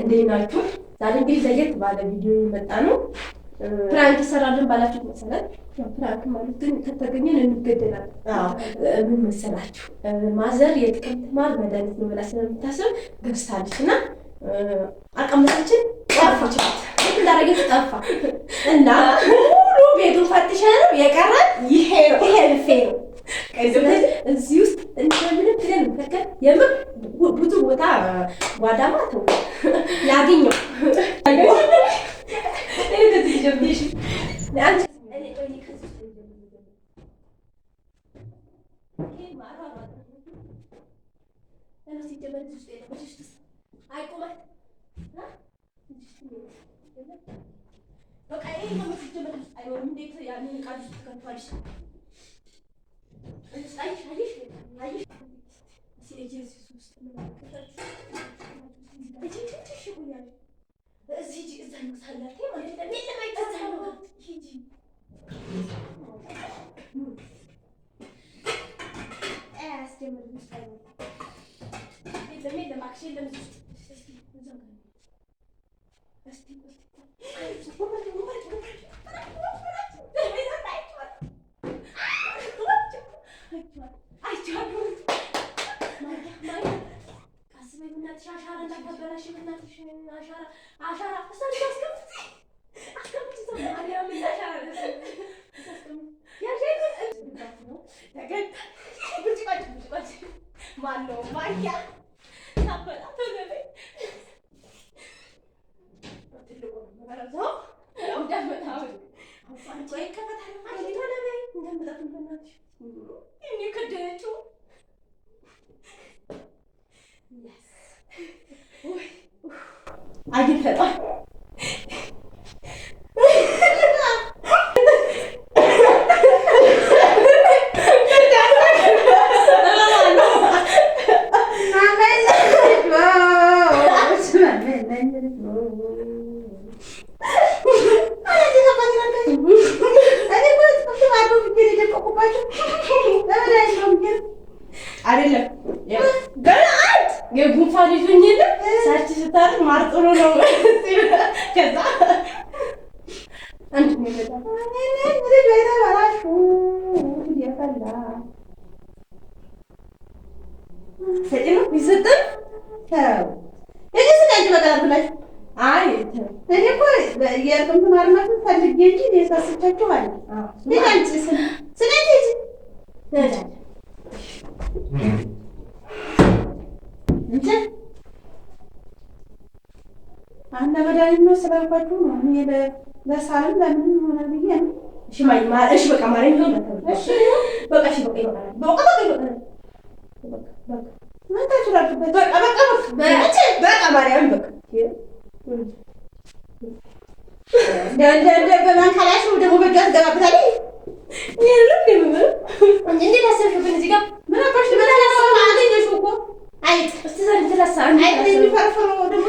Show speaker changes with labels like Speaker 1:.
Speaker 1: እንዴት ናችሁ? ዛሬ እንግዲህ ለየት ባለ ቪዲዮ የመጣ ነው። ፕራንክ ይሰራልን ባላችሁት መሰረት ፕራንክ ማለት ግን ከተገኘን እንገደላለን። ምን መሰላችሁ? ማዘር የጥቅምት ማር መድኃኒት ነው ብላ ስለምታስብ ገዝታለች እና አቀመጣችን ጠፋች። ልክ እንዳደረገች ጠፋ እና ሙሉ ቤቱን ፈትሸን የቀረን ይሄ ልፌ ነው። እዚህ ውስጥ እንደምንም ብለን እንፈከር። የምር ብዙ ቦታ ጓዳማ ተው ያገኘው የጉንፋን ይዞኝ የለ ሳች ስታርቅ ማር ጥሩ ነው። ከዛ አንድ ነገር
Speaker 2: አንተ መድኃኒት ነው ስላልኳችሁ ነው። እኔ ለሳልም ለምን ሆነ ብዬ ነው።
Speaker 1: እሺ እሺ በቃ ማርያም ነው ማለት እሺ በቃ እሺ በቃ ይበቃል።
Speaker 2: ምን ታችላችሁበት?
Speaker 1: በቃ ማርያም በቃ
Speaker 2: እንደ በማንካላሽ ደግሞ በእጇ ትገባበታለች።
Speaker 1: እንዴት አሰብሽብን? እዚህ ጋር
Speaker 2: ምን አባሽ ትበላለሽ? አገኘሽው እኮ አይጥ
Speaker 1: እስቲ ዘንድ ትረሳ
Speaker 2: አይጥ የሚፈርፈሩ ደግሞ